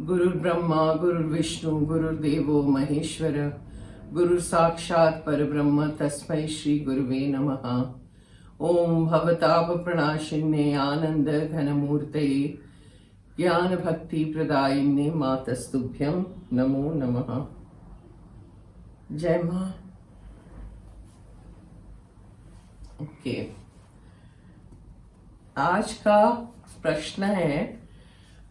गुरुर्ब्रह्मा गुरुर्विष्णु गुरुर्देवो महेश्वर गुरु साक्षात् परब्रह्म तस्मै श्री गुरुवे नमः। ओम भवताप प्रणाशिन्ने आनंद घनमूर्तये ज्ञान भक्ति प्रदायिन्ने मातस्तुभ्यं नमो नमः। जय मां। ओके, आज का प्रश्न है,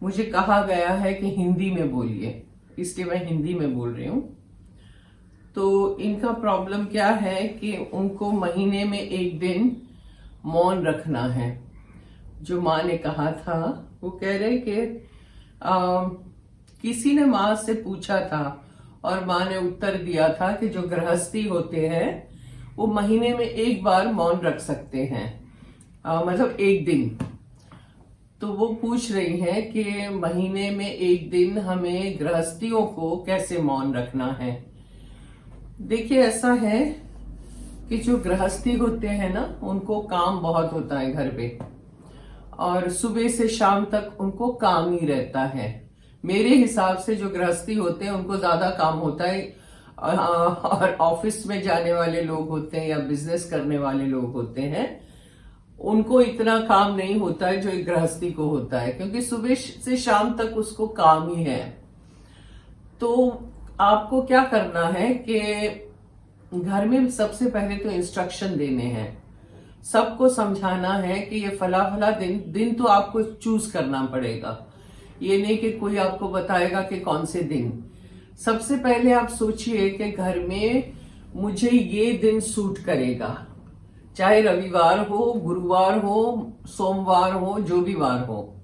मुझे कहा गया है कि हिंदी में बोलिए, इसलिए मैं हिंदी में बोल रही हूँ। तो इनका प्रॉब्लम क्या है कि उनको महीने में एक दिन मौन रखना है। जो माँ ने कहा था, वो कह रहे कि किसी ने माँ से पूछा था और माँ ने उत्तर दिया था कि जो गृहस्थी होते हैं वो महीने में एक बार मौन रख सकते हैं, मतलब एक दिन। तो वो पूछ रही हैं कि महीने में एक दिन हमें गृहस्थियों को कैसे मौन रखना है। देखिए, ऐसा है कि जो गृहस्थी होते हैं ना, उनको काम बहुत होता है घर पे, और सुबह से शाम तक उनको काम ही रहता है। मेरे हिसाब से जो गृहस्थी होते हैं उनको ज्यादा काम होता है, और ऑफिस में जाने वाले लोग होते हैं या बिजनेस करने वाले लोग होते हैं, उनको इतना काम नहीं होता है जो एक गृहस्थी को होता है, क्योंकि सुबह से शाम तक उसको काम ही है। तो आपको क्या करना है कि घर में सबसे पहले तो इंस्ट्रक्शन देने हैं, सबको समझाना है कि ये फला फला दिन तो आपको चूज करना पड़ेगा। ये नहीं कि कोई आपको बताएगा कि कौन से दिन। सबसे पहले आप सोचिए कि घर में मुझे ये दिन सूट करेगा, चाहे रविवार हो, गुरुवार हो, सोमवार हो, जो भी वार हो।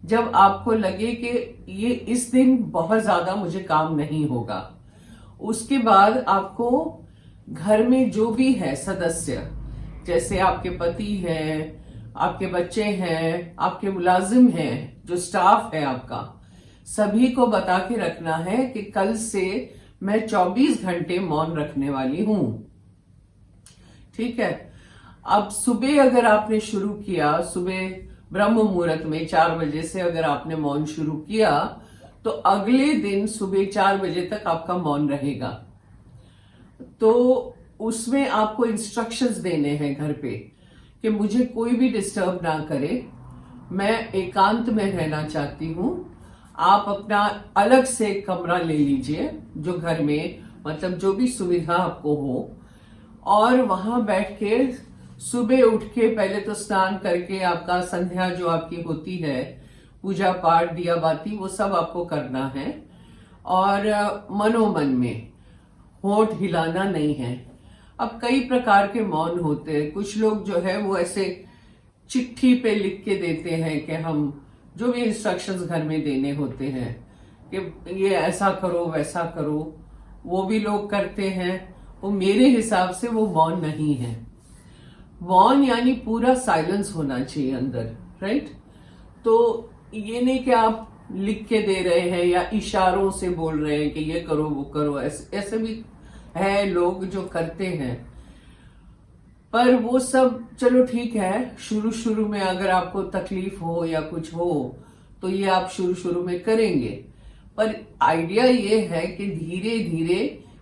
जब आपको लगे कि ये इस दिन बहुत ज्यादा मुझे काम नहीं होगा, उसके बाद आपको घर में जो भी है सदस्य, जैसे आपके पति हैं, आपके बच्चे हैं, आपके मुलाजिम हैं, जो स्टाफ है आपका, सभी को बता के रखना है कि कल से मैं 24 घंटे मौन रखने वाली हूं। ठीक है। अब सुबह अगर आपने शुरू किया, सुबह ब्रह्म मुहूर्त में 4 बजे से अगर आपने मौन शुरू किया, तो अगले दिन सुबह 4 बजे तक आपका मौन रहेगा। तो उसमें आपको इंस्ट्रक्शंस देने हैं घर पे कि मुझे कोई भी डिस्टर्ब ना करे, मैं एकांत में रहना चाहती हूँ। आप अपना अलग से कमरा ले लीजिए, जो घर में मतलब जो भी सुविधा आपको हो, और वहां बैठ के सुबह उठ के पहले तो स्नान करके आपका संध्या जो आपकी होती है, पूजा पाठ दिया बाती, वो सब आपको करना है। और मनोमन में होठ हिलाना नहीं है। अब कई प्रकार के मौन होते हैं। कुछ लोग जो है वो ऐसे चिट्ठी पे लिख के देते हैं कि हम जो भी इंस्ट्रक्शंस घर में देने होते हैं कि ये ऐसा करो वैसा करो, वो भी लोग करते हैं। वो मेरे हिसाब से वो मौन नहीं है। मौन यानी पूरा साइलेंस होना चाहिए अंदर, राइट। तो ये नहीं कि आप लिख के दे रहे हैं या इशारों से बोल रहे हैं कि ये करो वो करो, ऐसे भी है लोग जो करते हैं। पर वो सब चलो ठीक है, शुरू शुरू में अगर आपको तकलीफ हो या कुछ हो तो ये आप शुरू शुरू में करेंगे। पर आइडिया ये है कि धीरे धीरे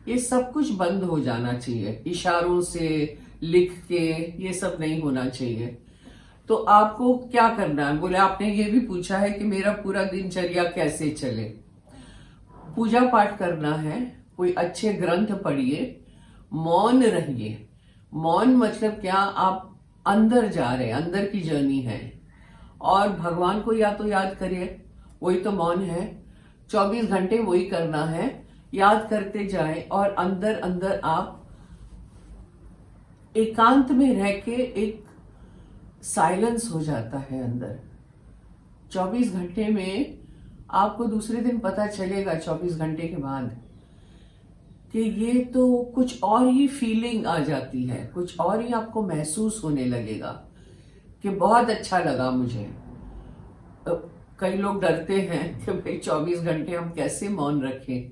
ये सब कुछ बंद हो जाना चाहिए। इशारों से लिख के ये सब नहीं होना चाहिए। तो आपको क्या करना है, बोले आपने ये भी पूछा है कि मेरा पूरा दिनचर्या कैसे चले। पूजा पाठ करना है, कोई अच्छे ग्रंथ पढ़िए, मौन रहिए। मौन मतलब क्या, आप अंदर जा रहे हैं, अंदर की जर्नी है, और भगवान को या तो याद करिए, वही तो मौन है। 24 घंटे वही करना है, याद करते जाएं, और अंदर अंदर आप एकांत में रह के एक साइलेंस हो जाता है अंदर। 24 घंटे में आपको दूसरे दिन पता चलेगा, 24 घंटे के बाद, कि ये तो कुछ और ही फीलिंग आ जाती है, कुछ और ही आपको महसूस होने लगेगा कि बहुत अच्छा लगा मुझे। कई लोग डरते हैं कि भाई 24 घंटे हम कैसे मौन रखें,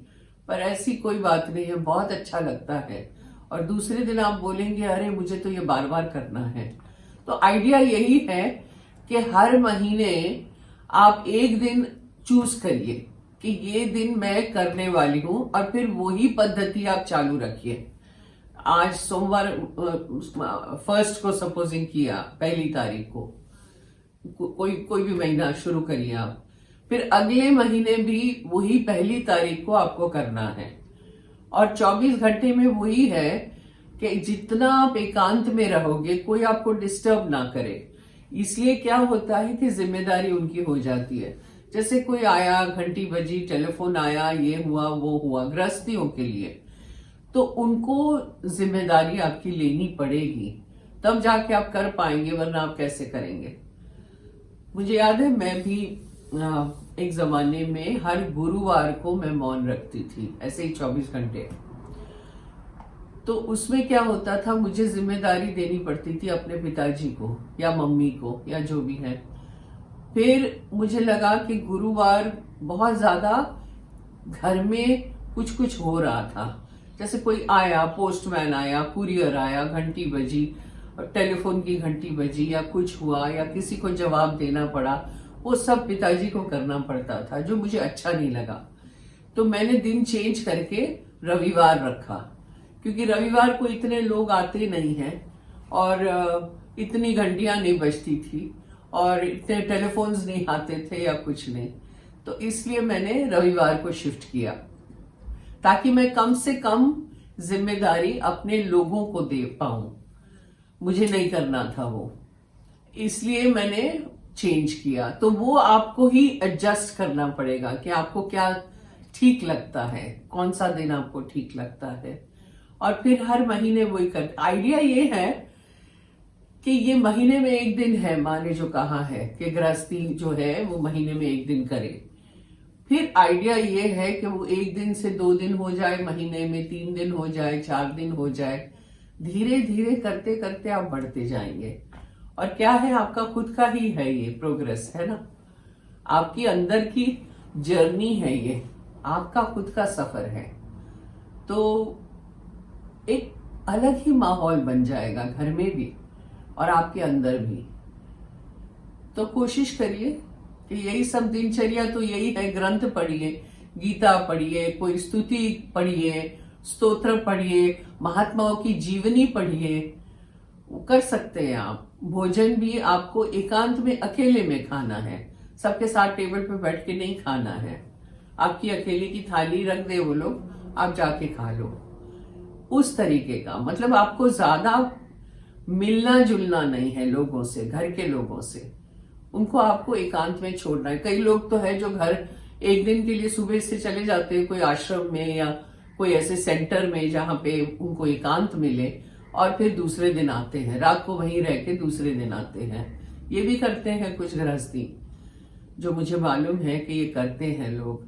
पर ऐसी कोई बात नहीं है, बहुत अच्छा लगता है। और दूसरे दिन आप बोलेंगे अरे मुझे तो ये बार बार करना है। तो आइडिया यही है कि हर महीने आप एक दिन चूज करिए कि ये दिन मैं करने वाली हूं, और फिर वही पद्धति आप चालू रखिए। आज सोमवार 1 को सपोजिंग किया, 1 तारीख को कोई भी महीना शुरू करिए आप, फिर अगले महीने भी वही 1 तारीख को आपको करना है। और 24 घंटे में वही है कि जितना आप एकांत में रहोगे कोई आपको डिस्टर्ब ना करे। इसलिए क्या होता है कि जिम्मेदारी उनकी हो जाती है। जैसे कोई आया, घंटी बजी, टेलीफोन आया, ये हुआ वो हुआ, गृहस्थियों के लिए, तो उनको जिम्मेदारी आपकी लेनी पड़ेगी, तब जाके आप कर पाएंगे, वरना आप कैसे करेंगे। मुझे याद है मैं भी एक जमाने में हर गुरुवार को मैं मौन रखती थी, ऐसे ही 24 घंटे। तो उसमें क्या होता था, मुझे जिम्मेदारी देनी पड़ती थी अपने पिताजी को या मम्मी को या जो भी है। फिर मुझे लगा कि गुरुवार बहुत ज्यादा घर में कुछ कुछ हो रहा था। जैसे कोई आया, पोस्टमैन आया, कुरियर आया, घंटी बजी, टेलीफोन की घंटी बजी, या कुछ हुआ, या किसी को जवाब देना पड़ा, वो सब पिताजी को करना पड़ता था, जो मुझे अच्छा नहीं लगा। तो मैंने दिन चेंज करके रविवार रखा, क्योंकि रविवार को इतने लोग आते नहीं हैं और इतनी घंटियां नहीं बजती थी और इतने टेलीफोन्स नहीं आते थे या कुछ नहीं। तो इसलिए मैंने रविवार को शिफ्ट किया, ताकि मैं कम से कम जिम्मेदारी अपने लोगों को दे पाऊं। मुझे नहीं करना था वो, इसलिए मैंने चेंज किया। तो वो आपको ही एडजस्ट करना पड़ेगा कि आपको क्या ठीक लगता है, कौन सा दिन आपको ठीक लगता है, और फिर हर महीने वही कर। आइडिया ये है कि ये महीने में एक दिन है, माँ ने जो कहा है कि गृहस्थी जो है वो महीने में एक दिन करे। फिर आइडिया ये है कि वो 1 दिन से 2 दिन हो जाए, महीने में 3 दिन हो जाए, 4 दिन हो जाए। धीरे धीरे करते करते आप बढ़ते जाएंगे। और क्या है, आपका खुद का ही है ये प्रोग्रेस, है ना, आपकी अंदर की जर्नी है ये, आपका खुद का सफर है। तो एक अलग ही माहौल बन जाएगा घर में भी और आपके अंदर भी। तो कोशिश करिए कि यही सब दिनचर्या तो यही है। ग्रंथ पढ़िए, गीता पढ़िए, कोई स्तुति पढ़िए, स्तोत्र पढ़िए, महात्माओं की जीवनी पढ़िए, कर सकते हैं आप। भोजन भी आपको एकांत में अकेले में खाना है, सबके साथ टेबल पे बैठ के नहीं खाना है। आपकी अकेले की थाली रख दे वो लोग, आप जाके खा लो, उस तरीके का। मतलब आपको ज्यादा मिलना जुलना नहीं है लोगों से, घर के लोगों से, उनको आपको एकांत में छोड़ना है। कई लोग तो है जो घर 1 दिन के लिए सुबह से चले जाते हैं कोई आश्रम में या कोई ऐसे सेंटर में जहां पे उनको एकांत मिले, और फिर दूसरे दिन आते हैं, रात को वहीं रह के दूसरे दिन आते हैं। ये भी करते हैं कुछ गृहस्थी, जो मुझे मालूम है कि ये करते हैं लोग।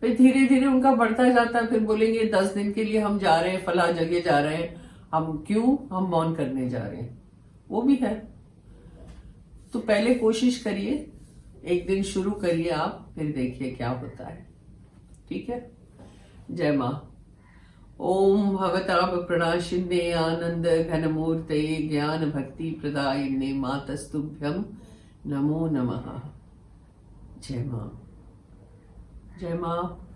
फिर धीरे धीरे उनका बढ़ता जाता है, फिर बोलेंगे 10 दिन के लिए हम जा रहे हैं, फला जगह जा रहे हैं, हम क्यों, हम मौन करने जा रहे हैं, वो भी है। तो पहले कोशिश करिए, 1 दिन शुरू करिए आप, फिर देखिए क्या होता है। ठीक है। जय माँ। ओम भवताप प्रणाशिन्ने आनंद घनमूर्तये ज्ञान भक्ति प्रदायिने मातस्तुभ्यं नमो नमः। जय माँ। जय माँ।